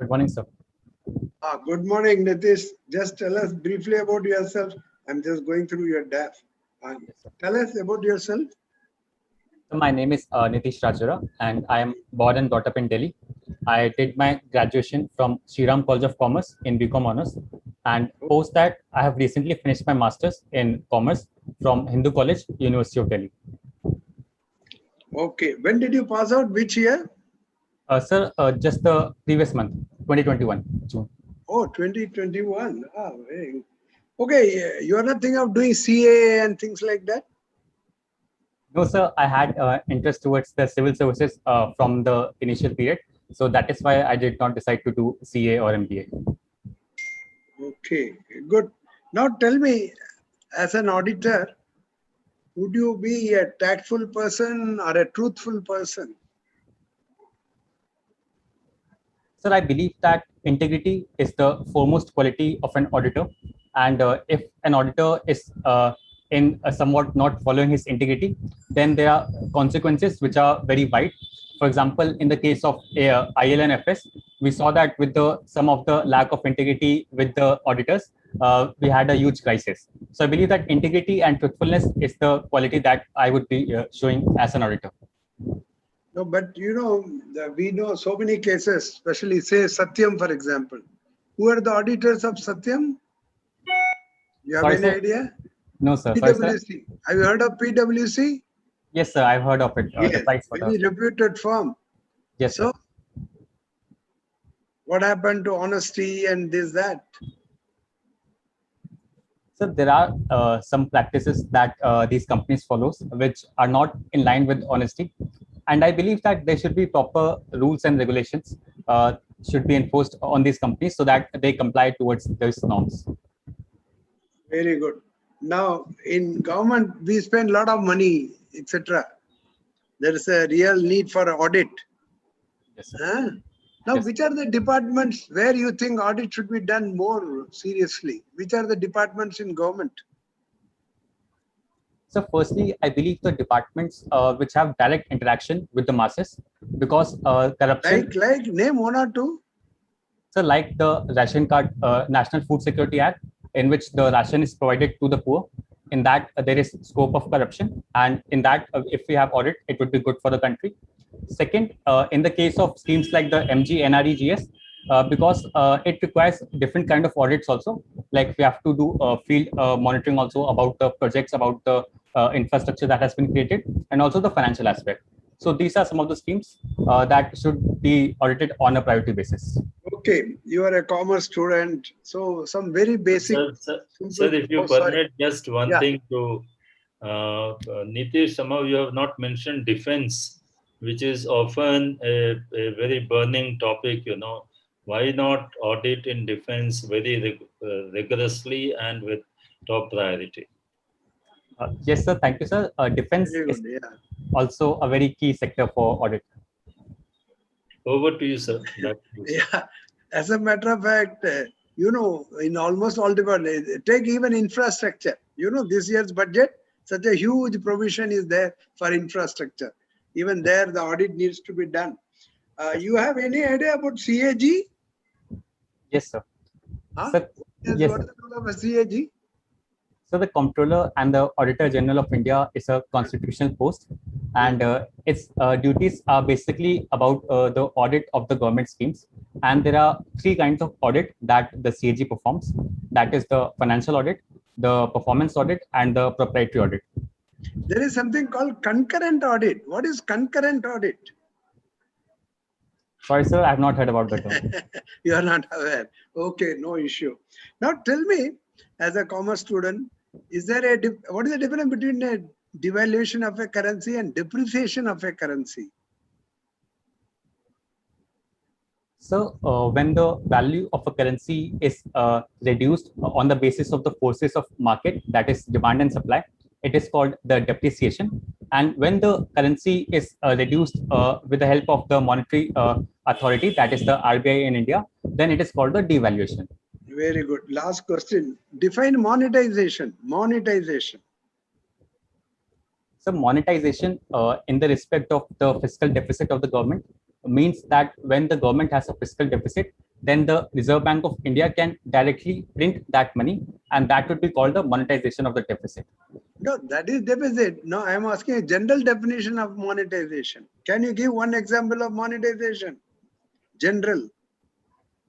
Good morning, sir. Good morning, Nitish. Just tell us briefly about yourself. I'm just going through your DAF. Yes, sir. Tell us about yourself. So my name is Nitish Rajura, and I am born and brought up in Delhi. I did my graduation from Shriram College of Commerce in BCom Honors, and post that, I have recently finished my masters in commerce from Hindu College, University of Delhi. Okay. When did you pass out? Which year? Sir, just the previous month, 2021, June. Oh, 2021. Very. Okay. You are not thinking of doing CA and things like that? No, sir, I had interest towards the civil services from the initial period. So that is why I did not decide to do CA or MBA. Okay. Good. Now tell me, as an auditor, would you be a tactful person or a truthful person? Sir, I believe that integrity is the foremost quality of an auditor. And if an auditor is in somewhat not following his integrity, then there are consequences which are very wide. For example, in the case of ILNFS, we saw that with some of the lack of integrity with the auditors, we had a huge crisis. So I believe that integrity and truthfulness is the quality that I would be showing as an auditor. No, but we know so many cases, especially say Satyam, for example. Who are the auditors of Satyam? You have Sorry, any sir. idea? No, sir. Sorry, sir. PwC. Have you heard of PwC? Yes, sir. I've heard of it. The Yes, price for very the. reputed firm. Yes, sir. So, what happened to honesty and this, that? So there are some practices that these companies follows which are not in line with honesty, and I believe that there should be proper rules and regulations should be enforced on these companies so that they comply towards those norms. Very good. Now, in government, we spend a lot of money, etc. There is a real need for audit. Yes, sir. Huh? Now, Yes. which are the departments where you think audit should be done more seriously? Which are the departments in government? So firstly, I believe the departments which have direct interaction with the masses, because corruption. Like name one or two. So like the ration card, National Food Security Act, in which the ration is provided to the poor, in that there is scope of corruption, and in that if we have audit, it would be good for the country. Second, in the case of schemes like the MGNREGS, because it requires different kind of audits also, like we have to do field monitoring also about the projects, about the infrastructure that has been created, and also the financial aspect. So these are some of the schemes that should be audited on a priority basis. Okay, you are a commerce student, so some very basic. Sir, if you permit just one Yeah. thing to Nitish, somehow you have not mentioned defense, which is often a very burning topic. Why not audit in defense very rigorously and with top priority? Yes, sir. Thank you, sir. Defense Very is good, yeah. also a very key sector for audit. Over to you, sir. Yeah, as a matter of fact, in almost all departments, take even infrastructure. This year's budget, such a huge provision is there for infrastructure. Even there, the audit needs to be done. You have any idea about CAG? Yes, sir. Huh? Sir, What yes, is sir. the role of a CAG? So the Comptroller and the Auditor General of India is a constitutional post, and its duties are basically about the audit of the government schemes. And there are three kinds of audit that the CAG performs. That is the financial audit, the performance audit, and the proprietary audit. There is something called concurrent audit. What is concurrent audit? Sorry, sir, I have not heard about that term. You are not aware. Okay, no issue. Now tell me, as a commerce student, what is the difference between a devaluation of a currency and depreciation of a currency? So when the value of a currency is reduced on the basis of the forces of market, that is demand and supply, it is called the depreciation. And when the currency is reduced with the help of the monetary authority, that is the RBI in India, then it is called the devaluation. Very good. Last question. Define monetization. Monetization. So monetization in the respect of the fiscal deficit of the government means that when the government has a fiscal deficit, then the Reserve Bank of India can directly print that money, and that would be called the monetization of the deficit. No, that is deficit. No, I am asking a general definition of monetization. Can you give one example of monetization? General,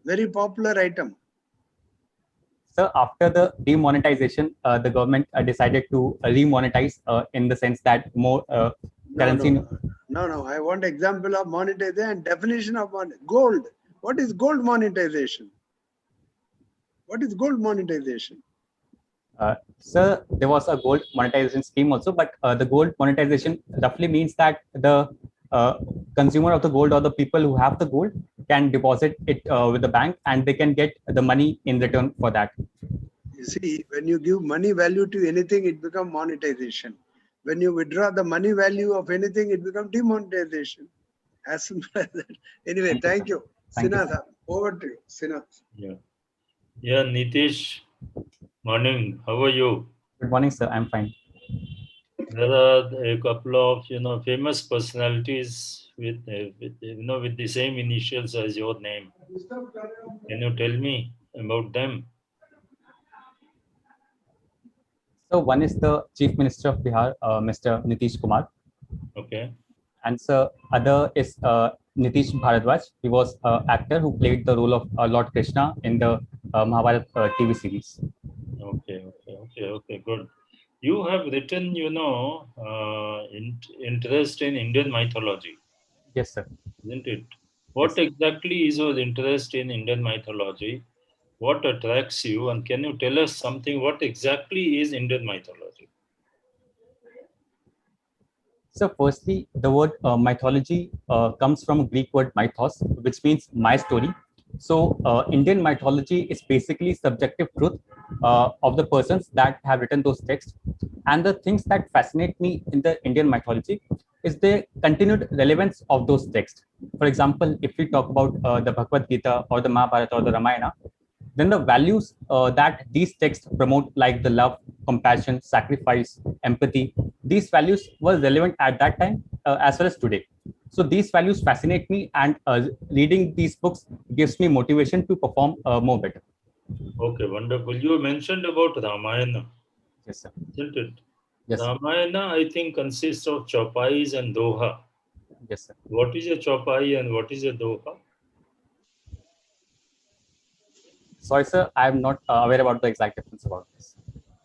very popular item. So after the demonetization, the government decided to remonetize in the sense that more currency. No. I want example of monetization and definition of gold. What is gold monetization? What is gold monetization? So there was a gold monetization scheme also, but the gold monetization roughly means that the consumer of the gold or the people who have the gold can deposit it with the bank, and they can get the money in return for that. You see, when you give money value to anything, it becomes monetization. When you withdraw the money value of anything, it becomes demonetization. As simple as that. Anyway, thank you. Sinath, over to you. Sinath. Yeah, Nitish, morning. How are you? Good morning, sir. I'm fine. There are a couple of famous personalities with the same initials as your name. Can you tell me about them? So one is the Chief Minister of Bihar, Mr. Nitish Kumar. Okay. And so other is Nitish Bharadwaj. He was an actor who played the role of Lord Krishna in the Mahabharat TV series. Okay, good. You have written, interest in Indian mythology. Yes, sir. Isn't it? What exactly is your interest in Indian mythology? What attracts you? And can you tell us something? What exactly is Indian mythology? So firstly, the word mythology comes from a Greek word mythos, which means my story. So Indian mythology is basically subjective truth of the persons that have written those texts. And the things that fascinate me in the Indian mythology is the continued relevance of those texts. For example, if we talk about the Bhagavad Gita or the Mahabharata or the Ramayana, then the values that these texts promote, like the love, compassion, sacrifice, empathy, these values were relevant at that time as well as today. So these values fascinate me, and reading these books gives me motivation to perform more better. Okay, wonderful. You mentioned about Ramayana. Yes, sir. Isn't it? Yes, sir. Ramayana, I think, consists of chopais and doha. Yes, sir. What is a chopai and what is a doha? Sorry, sir, I am not aware about the exact difference about this.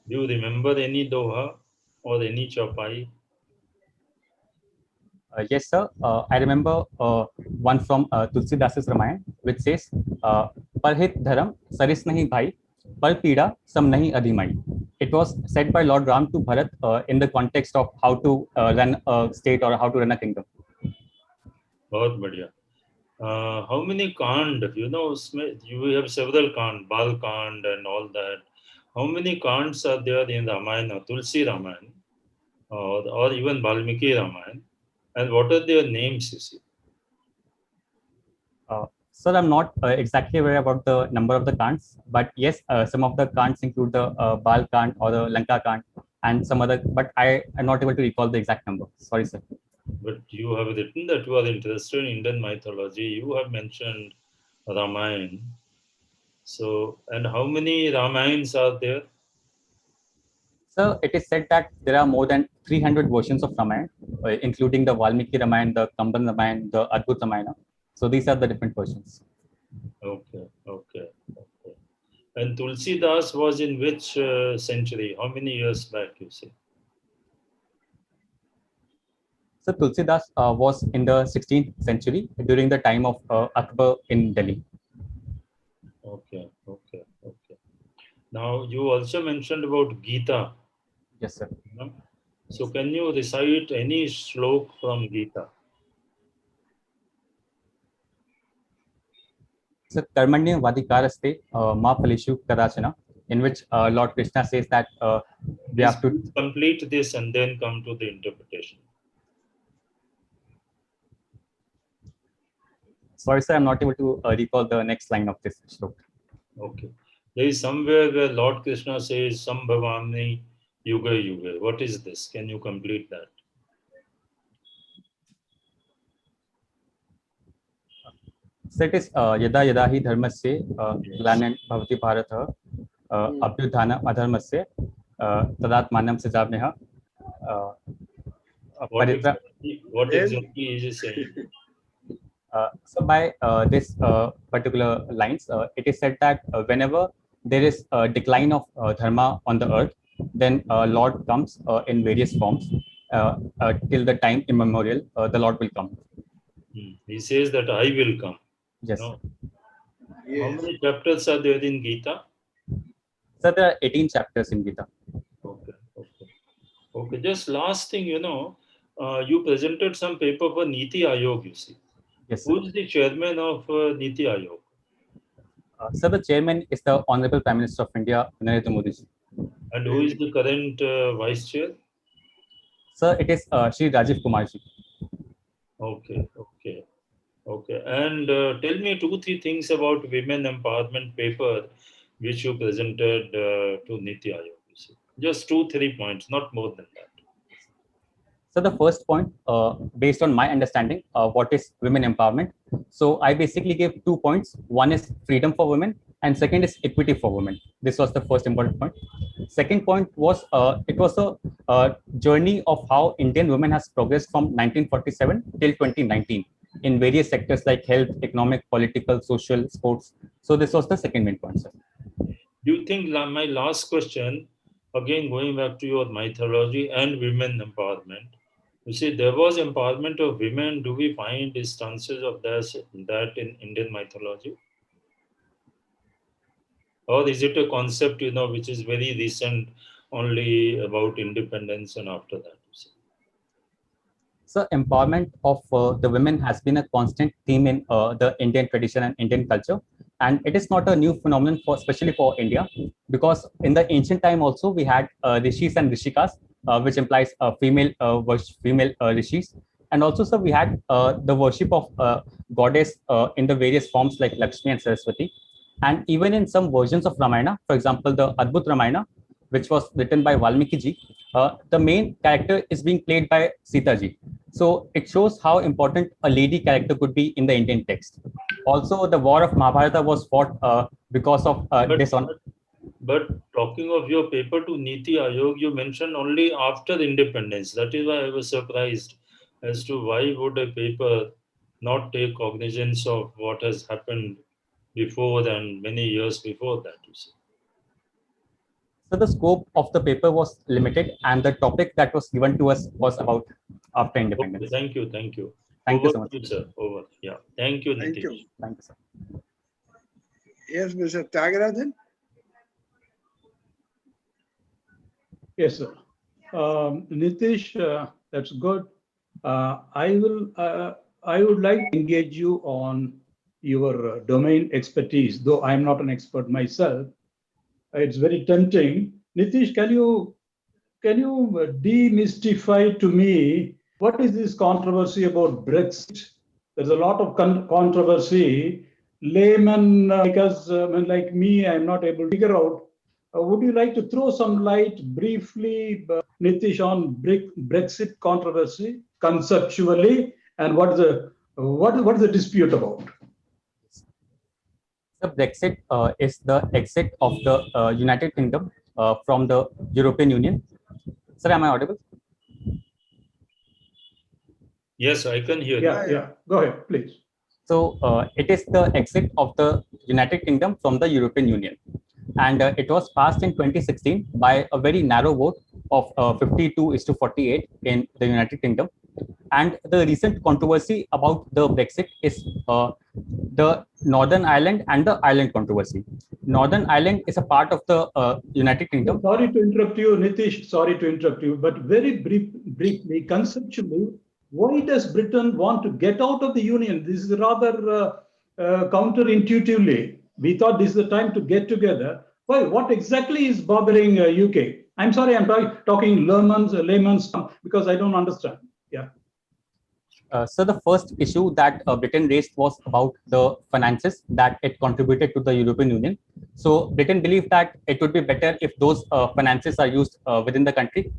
Do you remember any doha or any chopai? Yes, sir. I remember one from Tulsidasa's Ramayana, which says, "Parhit dharam saris nahi bhai, par pida sam nahi adhimai." It was said by Lord Ram to Bharat in the context of how to run a state or how to run a kingdom. Bahut badhiya. How many kand? You have several kand, Bal kand and all that. How many kands are there in Ramayana, Tulsi Ramayana, or even Valmiki Ramayana? And what are their names, you see? Sir, I'm not exactly aware about the number of the Kants, but yes, some of the Kants include the Bal Kant or the Lanka Kant and some other, but I am not able to recall the exact number. Sorry, sir. But you have written that you are interested in Indian mythology. You have mentioned Ramayana. So, and how many Ramayans are there? So it is said that there are more than 300 versions of Ramayana, including the Valmiki Ramayana, the Kamban Ramayana, the Adbhut Ramayana. So these are the different versions. Okay. And Tulsi Das was in which century? How many years back, you say? So Tulsidas was in the 16th century during the time of Akbar in Delhi. Okay. Now, you also mentioned about Gita. Yes, sir. So, can you recite any slok from Gita? So Karmanya Vadikaraste Ma Palishu Kadachana, in which Lord Krishna says that we have to complete this and then come to the interpretation. Sorry, sir, I'm not able to recall the next line of this slok. Okay. There is somewhere where Lord Krishna says, Sambhavamni Yuga Yuga. What is this? Can you complete that? So it is yada yada hi dharmasya glanim bhavati bharatah abhyudhanam adharmasya tadatmanam sijabneha What paritra. exactly, what Then- exactly is he saying? So by this particular lines, it is said that whenever there is a decline of dharma on the earth, then Lord comes in various forms. Till the time immemorial, the Lord will come. He says that I will come. Yes. No. How Yes. many chapters are there in Gita? So there are 18 chapters in Gita. Okay. Just last thing, you presented some paper for Niti Ayog, you see. Yes, sir. Who is the chairman of Niti Ayog? So the chairman is the Honorable Prime Minister of India, Narendra Modi ji. And who is the current vice chair? Sir, it is Shri Rajiv Kumar ji. Okay. And tell me 2-3 things about women empowerment paper which you presented to Niti Ayog. You see. Just 2-3 points, not more than that. So the first point, based on my understanding, what is women empowerment? So I basically gave 2 points. One is freedom for women, and second is equity for women. This was the first important point. Second point was it was a journey of how Indian women has progressed from 1947 till 2019 in various sectors like health, economic, political, social, sports. So this was the second main point, sir. Do you think, my last question, again going back to your mythology and women empowerment, you see, there was empowerment of women. Do we find instances of that in Indian mythology? Or is it a concept, which is very recent, only about independence and after that? So empowerment of the women has been a constant theme in the Indian tradition and Indian culture. And it is not a new phenomenon, especially for India, because in the ancient time also we had rishis and rishikas, which implies female rishis. And also, sir, we had the worship of goddess in the various forms like Lakshmi and Saraswati. And even in some versions of Ramayana, for example, the Adbhut Ramayana, which was written by Valmiki ji, the main character is being played by Sita ji. So it shows how important a lady character could be in the Indian text. Also, the war of Mahabharata was fought because of dishonor. But talking of your paper to Niti Ayog, you mentioned only after independence. That is why I was surprised as to why would a paper not take cognizance of what has happened before and many years before that, you see. So the scope of the paper was limited, and the topic that was given to us was about after independence. Okay, thank you. Thank you Over so much, to you, sir. Over. Yeah. Thank you, Thank Nitish. you. Thank you, sir. Yes, Mr. Tyagarajan. Yes, sir. Nitish, that's good. I would like to engage you on your domain expertise, though I'm not an expert myself. It's very tempting. Nitish, can you demystify to me what is this controversy about Brexit? There's a lot of controversy. Layman, like me, I'm not able to figure out. Would you like to throw some light briefly, Nitish, on Brexit controversy conceptually, and what is the dispute about? The Brexit is the exit of the United Kingdom from the European Union. Sir, am I audible? Yes, I can hear you. Yeah. Go ahead, please. So it is the exit of the United Kingdom from the European Union. And it was passed in 2016 by a very narrow vote of 52-48 in the United Kingdom. And the recent controversy about the Brexit is the Northern Ireland and the Ireland controversy. Northern Ireland is a part of the United Kingdom. Sorry to interrupt you, Nitish. Sorry to interrupt you, but very briefly, conceptually, why does Britain want to get out of the Union? This is rather counterintuitively. We thought this is the time to get together. Why? What exactly is bothering UK? I'm sorry, I'm talking layman's because I don't understand. Yeah. So the first issue that Britain raised was about the finances that it contributed to the European Union. So Britain believed that it would be better if those finances are used within the country.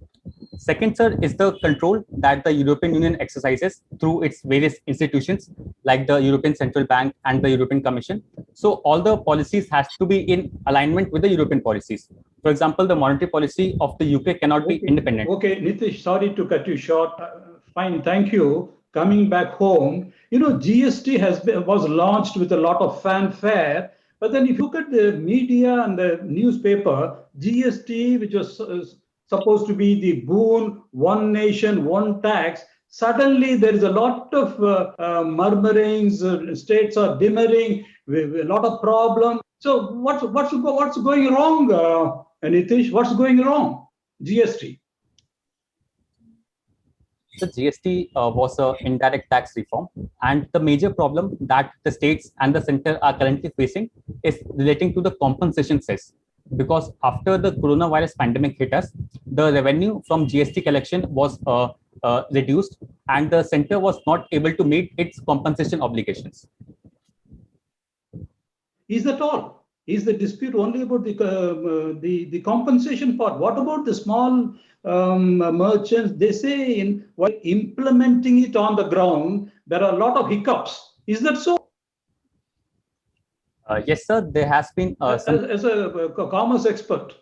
Second, sir, is the control that the European Union exercises through its various institutions like the European Central Bank and the European Commission. So all the policies has to be in alignment with the European policies. For example, the monetary policy of the UK cannot be independent. Okay, Nitish, sorry to cut you short. Fine, thank you. Coming back home, GST was launched with a lot of fanfare. But then if you look at the media and the newspaper, GST, which was supposed to be the boon, one nation, one tax, suddenly there is a lot of murmurings, states are demurring, a lot of problems. So what's going wrong, Nitish? What's going wrong? GST. The GST was an indirect tax reform, and the major problem that the states and the center are currently facing is relating to the compensation cess. Because after the coronavirus pandemic hit us, the revenue from GST collection was reduced, and the center was not able to meet its compensation obligations. Is that all? Is the dispute only about the compensation part? What about the small merchants? They say while implementing it on the ground, there are a lot of hiccups. Is that so? Yes, sir. There has been as a commerce expert.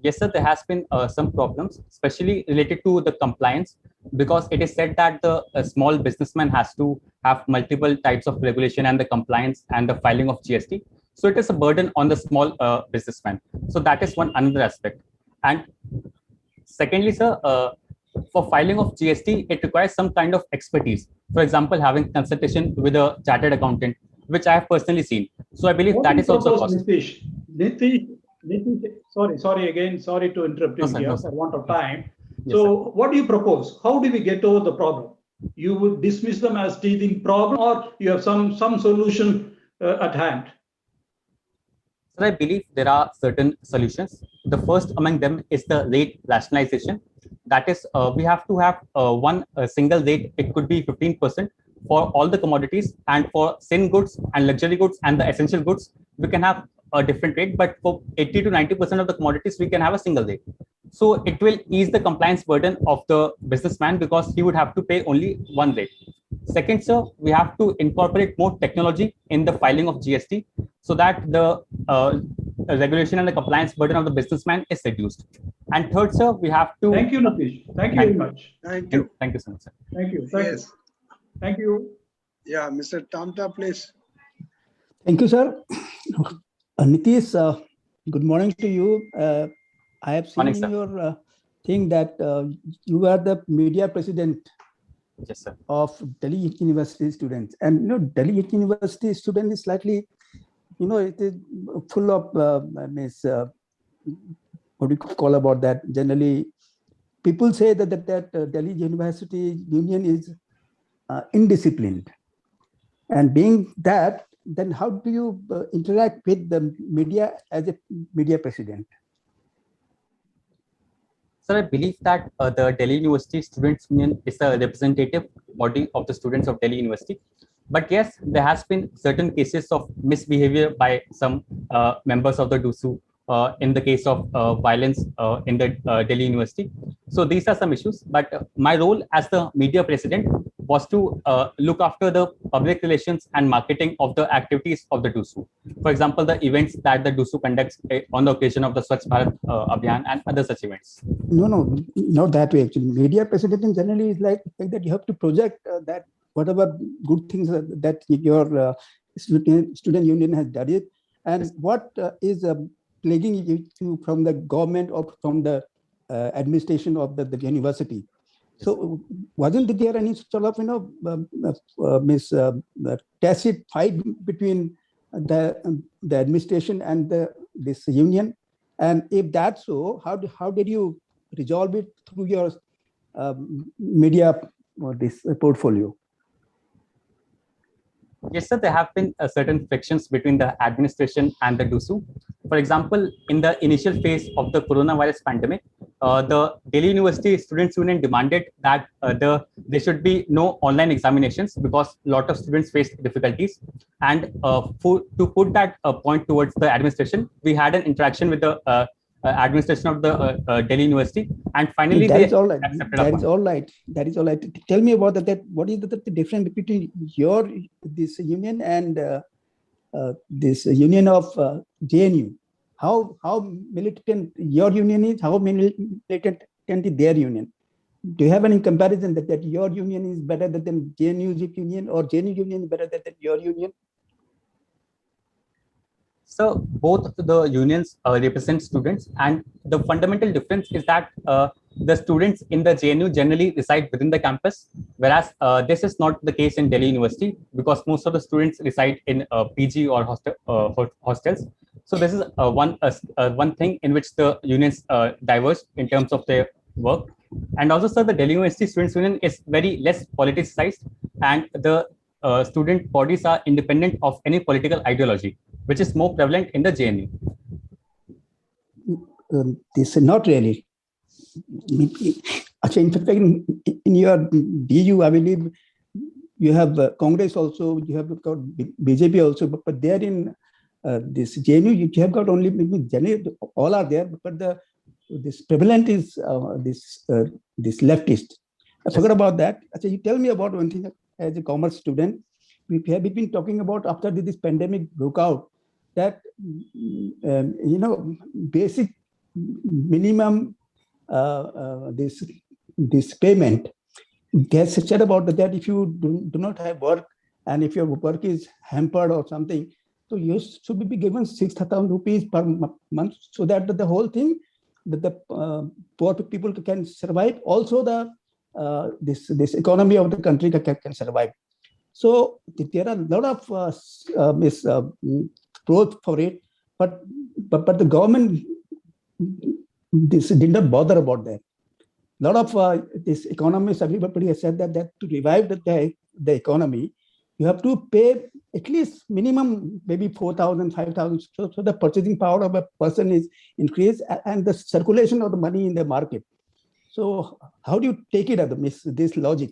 Yes, sir. There has been some problems, especially related to the compliance, because it is said that the small businessman has to have multiple types of regulation and the compliance and the filing of GST. So it is a burden on the small businessman. So that is one another aspect. And secondly, sir, for filing of GST, it requires some kind of expertise. For example, having consultation with a chartered accountant, which I have personally seen. So I believe that is also possible. Nitish, sorry to interrupt you here for want of time. Yes, so sir. What do you propose? How do we get over the problem? You would dismiss them as teething problem, or you have some solution at hand? Sir, I believe there are certain solutions. The first among them is the rate rationalization. That is, we have to have one single rate. It could be 15% for all the commodities, and for sin goods and luxury goods and the essential goods, we can have a different rate. But for 80 to 90% of the commodities, we can have a single rate. So it will ease the compliance burden of the businessman because he would have to pay only one rate. Second, sir, we have to incorporate more technology in the filing of GST so that the regulation and the compliance burden of the businessman is reduced. And third, sir, we have to... Thank you, Nitish. Thank you very much. Thank you. Thank you so much, sir. Thank you. Yes. Thank you. Yeah, Mr. Tamta, please. Thank you, sir. Nitish, good morning to you. I have seen in your thing that you are the media president. Yes, sir. Of Delhi University students. And Delhi University student is slightly, it is full of what do you call about that? Generally, people say that Delhi University Union is indisciplined. And being that, then how do you interact with the media as a media president? Sir, I believe that the Delhi University Students' Union is a representative body of the students of Delhi University. But yes, there has been certain cases of misbehavior by some members of the DUSU in the case of violence in the Delhi University. So these are some issues. But my role as the media president was to look after the public relations and marketing of the activities of the DUSU. For example, the events that the DUSU conducts on the occasion of the Swachh Bharat Abhiyan and other such events. No, not that way actually. Media president generally is like that you have to project that whatever good things that your student union has done it, and what is plaguing you from the government or from the administration of the university. So wasn't there any sort of tacit fight between the administration and this union? And if that's so, how did you resolve it through your media or this portfolio? Yes, sir, there have been certain frictions between the administration and the DUSU. For example, in the initial phase of the coronavirus pandemic, the Delhi University Students' Union demanded that there should be no online examinations because a lot of students faced difficulties. And to put that point towards the administration, we had an interaction with the administration of the Delhi University, and finally that they is all right. accepted our That is all right. That is all right. Tell me about that. What is the difference between your this union and this union of JNU? How militant your union is? How militant is their union? Do you have any comparison that your union is better than JNU's union, or JNU union is better than your union? So both the unions represent students, and the fundamental difference is that the students in the JNU generally reside within the campus, whereas this is not the case in Delhi University, because most of the students reside in PG or hostels. So this is one thing in which the unions diverge in terms of their work. And also, sir, the Delhi University Students' Union is very less politicized, and the student bodies are independent of any political ideology, which is more prevalent in the JNU. This is not really. In fact, in your DU, I believe you have Congress also, you have got BJP also, but there in this JNU, you have got only generally all are there, but this prevalent is this leftist. I forgot about that. So you tell me about one thing. As a commerce student, we have been talking about after this pandemic broke out that basic minimum this payment. Gets said about that if you do not have work, and if your work is hampered or something, so you should be given 6,000 rupees per month, so that the whole thing that the poor people can survive. Also, the this economy of the country can survive. So there are a lot of pros for it, but the government did not bother about that. A lot of this economists, everybody has said that to revive the economy, you have to pay at least minimum maybe 4,000, 5,000, so the purchasing power of a person is increased, and the circulation of the money in the market. So how do you take it at this logic?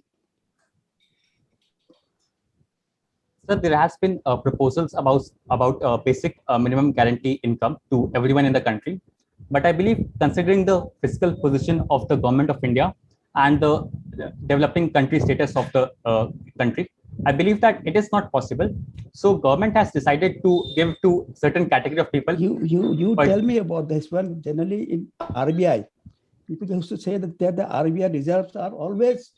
So there has been proposals about basic minimum guarantee income to everyone in the country. But I believe, considering the fiscal position of the government of India and the developing country status of the country, I believe that it is not possible. So government has decided to give to certain category of people. You tell me about this one. Generally in RBI, people used to say that the RBI reserves are always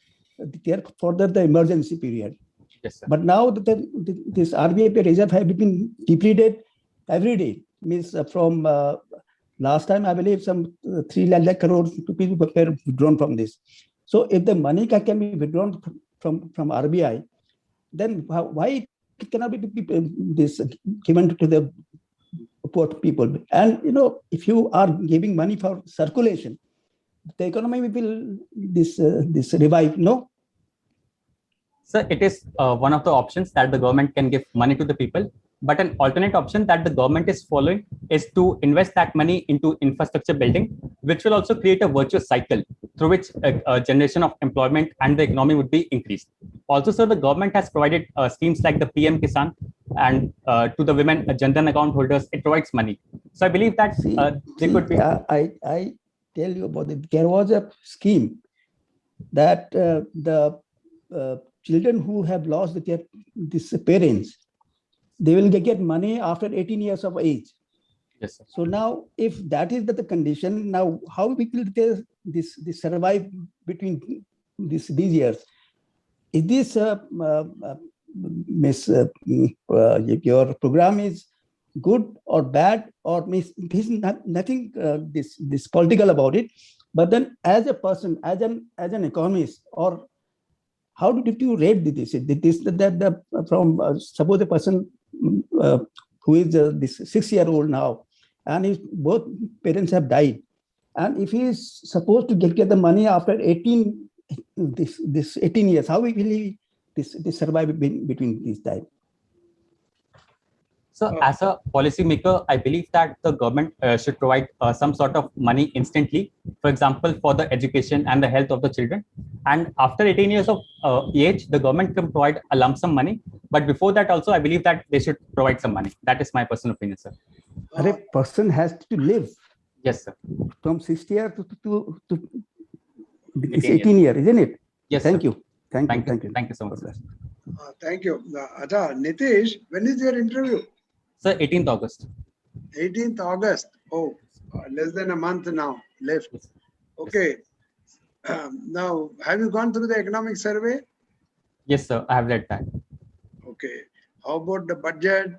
there for the emergency period. Yes, sir. But now this RBI reserve have been depleted every day. Means from last time, I believe some 3 lakh crore rupees were withdrawn from this. So if the money can be withdrawn from RBI, then why it cannot be this given to the poor people? And if you are giving money for circulation, the economy will this revive. No. So it is one of the options that the government can give money to the people. But an alternate option that the government is following is to invest that money into infrastructure building, which will also create a virtuous cycle through which a generation of employment and the economy would be increased. Also, sir, the government has provided schemes like the PM Kisan, and to the women Jan Dhan account holders, it provides money. So I believe that they could be. I tell you about it. There was a scheme that the children who have lost their parents, they will get money after 18 years of age. Yes, sir. So now, if that is the condition, now how will this survive between these years? Is this your program is good or bad, or there's nothing this political about it? But then, as a person, as an economist, or how did you rate this? From suppose a person who is this 6-year-old now, and both parents have died, and if he is supposed to get the money after 18 years, how will he survive between this time? So as a policymaker, I believe that the government should provide some sort of money instantly, for example, for the education and the health of the children. And after 18 years of age, the government can provide a lump sum money. But before that also, I believe that they should provide some money. That is my personal opinion, sir. A person has to live. Yes, sir. From 6th year to it's 18 18 year, isn't it? Yes, Thank sir. you. Thank you. Thank you. Thank you so much, sir. Thank you. Acha, Nitish, when is your interview? Sir, 18th August. 18th August. Oh, less than a month now left. Yes. Okay. Now, have you gone through the economic survey? Yes, sir. I have read that. Okay. How about the budget?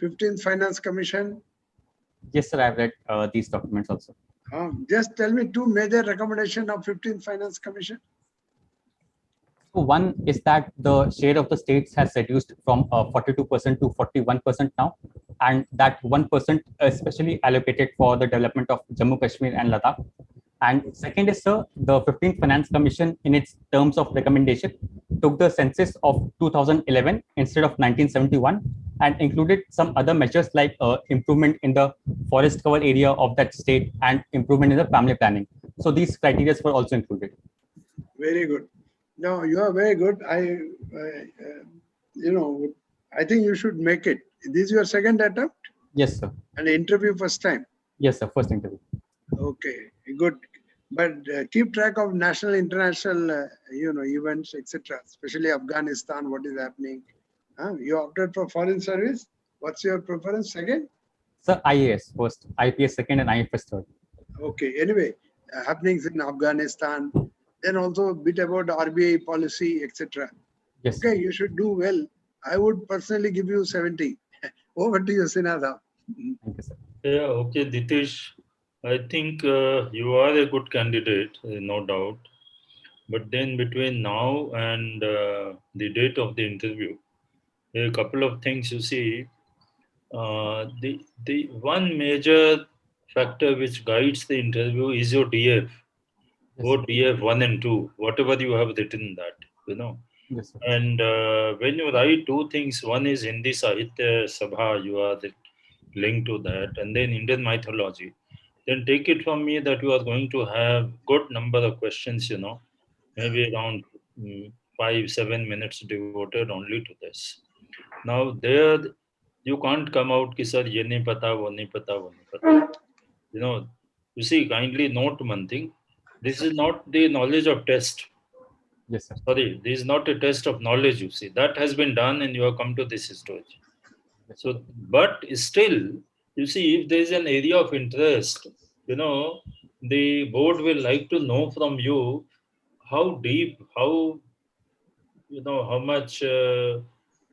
15th Finance Commission? Yes, sir. I have read these documents also. Just tell me two major recommendations of 15th Finance Commission. So one is that the share of the states has reduced from 42% to 41% now, and that 1% especially allocated for the development of Jammu, Kashmir and Ladakh. And second is, sir, the 15th Finance Commission in its terms of recommendation took the census of 2011 instead of 1971 and included some other measures like improvement in the forest cover area of that state and improvement in the family planning. So these criteria were also included. Very good. No, you are very good. I think you should make it. This is your second attempt? Yes, sir. And interview first time? Yes, sir. First interview. Okay, good. But keep track of national, international, events, etc. Especially Afghanistan, what is happening. You opted for foreign service. What's your preference? Second? Sir, IAS first, IPS second, and IFS third. Okay. Anyway, happenings in Afghanistan. Then also a bit about RBI policy, etc. Yes. Okay, you should do well. I would personally give you 70. Over to you, Sinadha. Thank you, sir. Yeah, okay, Nitish. I think you are a good candidate, no doubt. But then between now and the date of the interview, a couple of things you see. The one major factor which guides the interview is your DF, both DF 1 and 2, whatever you have written that, Yes, sir. And when you write two things, one is Hindi Sahitya Sabha, you are linked to that, and then Indian mythology. Then take it from me that you are going to have good number of questions, maybe around 5-7 minutes devoted only to this. Now there you can't come out ki sir ye nahi pata, wo nahi pata, wo nahi pata. You see, kindly note one thing. This is not the knowledge of test. Yes, sir. Sorry, this is not a test of knowledge, you see. That has been done and you have come to this stage. So, but still, you see, if there is an area of interest, the board will like to know from you how deep, how much you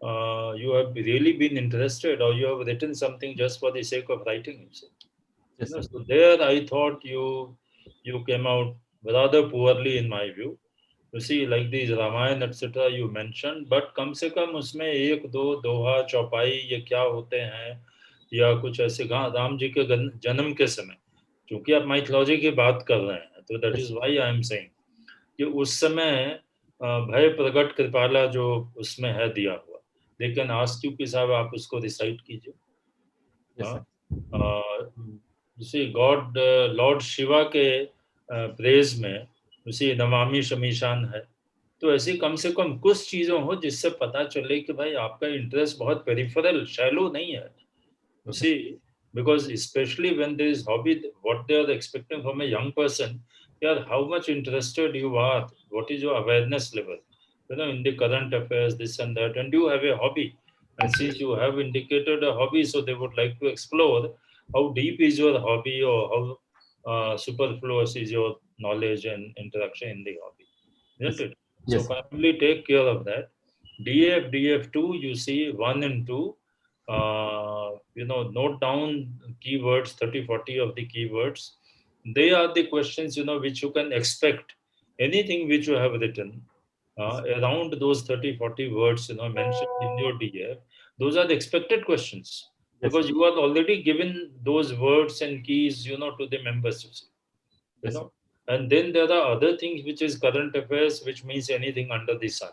have really been interested, or you have written something just for the sake of writing. Yes, sir. So there, I thought you came out rather poorly in my view. You see, like these Ramayana, etc. you mentioned, but कम से कम उसमें एक दो दोहा चौपाई ये क्या होते हैं या कुछ ऐसे राम जी के जन्म के समय, क्योंकि आप माइथोलॉजी की बात कर रहे हैं, तो that is why I am saying कि उस समय भय प्रगट कृपाला जो उसमें है दिया हुआ, लेकिन आस्क यू कि साहब आप उसको रिसाइट कीजिए. उसी गॉड लॉर्ड शिवा के प्रेज में उसी नमामि शमीशान है, तो ऐसी कम से कम कुछ चीजों हो जिससे पता चले कि भाई आपका इंटरेस्ट बहुत पेरिफेरल शैलो नहीं है. See, because especially when there is hobby, what they are expecting from a young person, how much interested you are, what is your awareness level, in the current affairs, this and that, and you have a hobby. And since you have indicated a hobby, so they would like to explore how deep is your hobby or how superfluous is your knowledge and interaction in the hobby, isn't it? Yes. So kindly take care of that. DF, DF2, you see 1 and 2. Note down keywords, 30-40 of the keywords. They are the questions, which you can expect. Anything which you have written around those 30-40 words, mentioned in your DF, those are the expected questions. Yes, because you are already given those words and keys, to the members, Yes, and then there are other things which is current affairs, which means anything under the sun.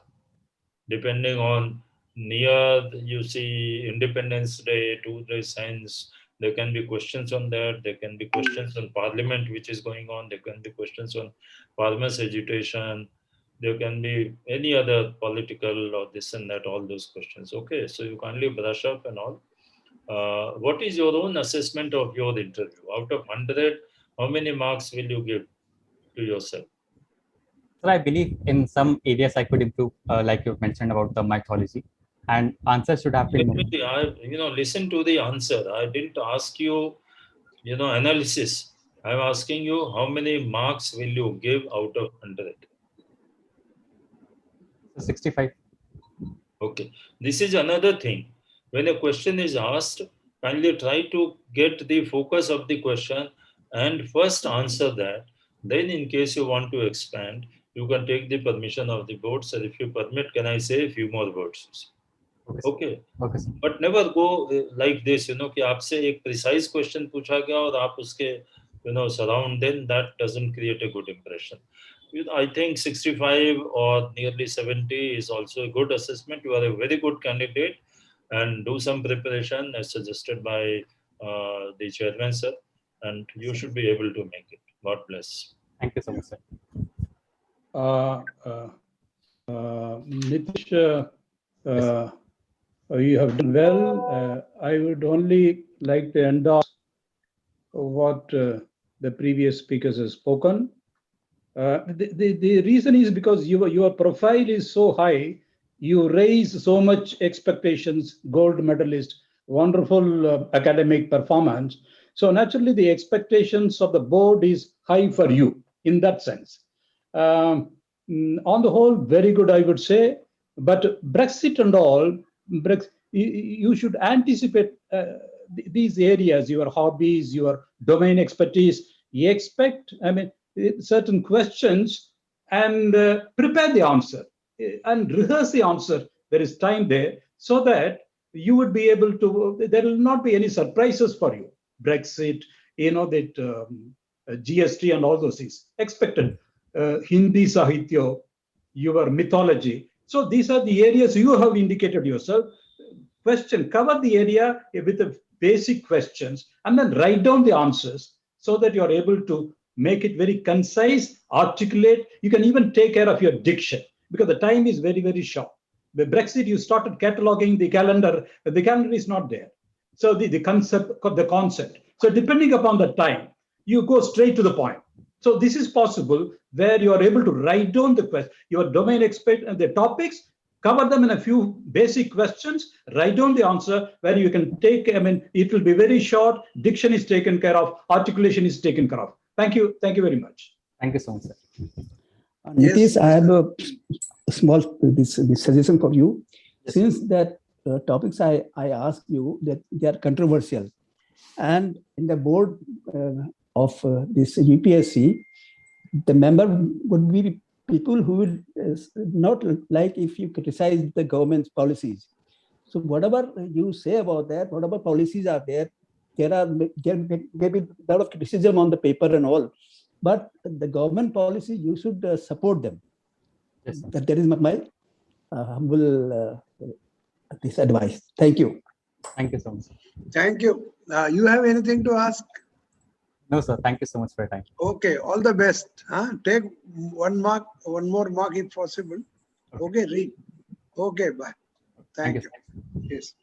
Depending on near, you see, Independence Day, 2 days hence, there can be questions on that. There can be questions on Parliament, which is going on. There can be questions on farmers' agitation. There can be any other political or this and that, all those questions. Okay, so you kindly brush up and all. what is your own assessment of your interview? Out of 100, how many marks will you give to yourself? Sir, I believe in some areas I could improve, like you mentioned about the mythology, and answers should have been more. Listen to the answer. I didn't ask you, analysis. I'm asking you, how many marks will you give out of 100? 65. Okay. This is another thing. When a question is asked, kindly try to get the focus of the question and first answer that. Then in case you want to expand, you can take the permission of the board. So if you permit, can I say a few more words? Okay. Okay, sir. But never go like this, कि आपसे एक precise question पूछा गया और आप उसके, surround, then that doesn't create a good impression. I think 65 or nearly 70 is also a good assessment. You are a very good candidate, and do some preparation as suggested by the chairman, sir, and you should be able to make it. God bless. Thank you so much, sir. Nitish, you have done well. I would only like to endorse what the previous speakers have spoken. The reason is because your profile is so high, you raise so much expectations, gold medalist, wonderful academic performance. So naturally, the expectations of the board is high for you in that sense. On the whole, very good, I would say. But Brexit and all, you should anticipate these areas, your hobbies, your domain expertise. You expect, certain questions and prepare the answer and rehearse the answer. There is time there so that you would be able to, there will not be any surprises for you. Brexit, that GST and all those things. Expected. Hindi Sahitya, your mythology. So these are the areas you have indicated yourself. Cover the area with the basic questions and then write down the answers so that you are able to make it very concise, articulate. You can even take care of your diction because the time is very, very short. The Brexit, you started cataloging the calendar is not there. So the concept. So depending upon the time, you go straight to the point. So this is possible where you are able to write down the question, your domain expert and the topics, cover them in a few basic questions, write down the answer where you can take, it will be very short, diction is taken care of, articulation is taken care of. Thank you. Thank you very much. Thank you so much, sir. Nitish, I have a small this suggestion for you. Yes. Since that topics I asked you that they are controversial, and in the board of this UPSC, the member would be people who will not like if you criticize the government's policies. So whatever you say about that, whatever policies are there, there may be a lot of criticism on the paper and all, but the government policy, you should support them. Yes, sir. That is my humble this advice. Thank you. Thank you so much. Thank you. You have anything to ask? No, sir. Thank you so much for your time. Okay, all the best. Take one more mark if possible. Okay, read. Okay, bye. Thank you. Yes.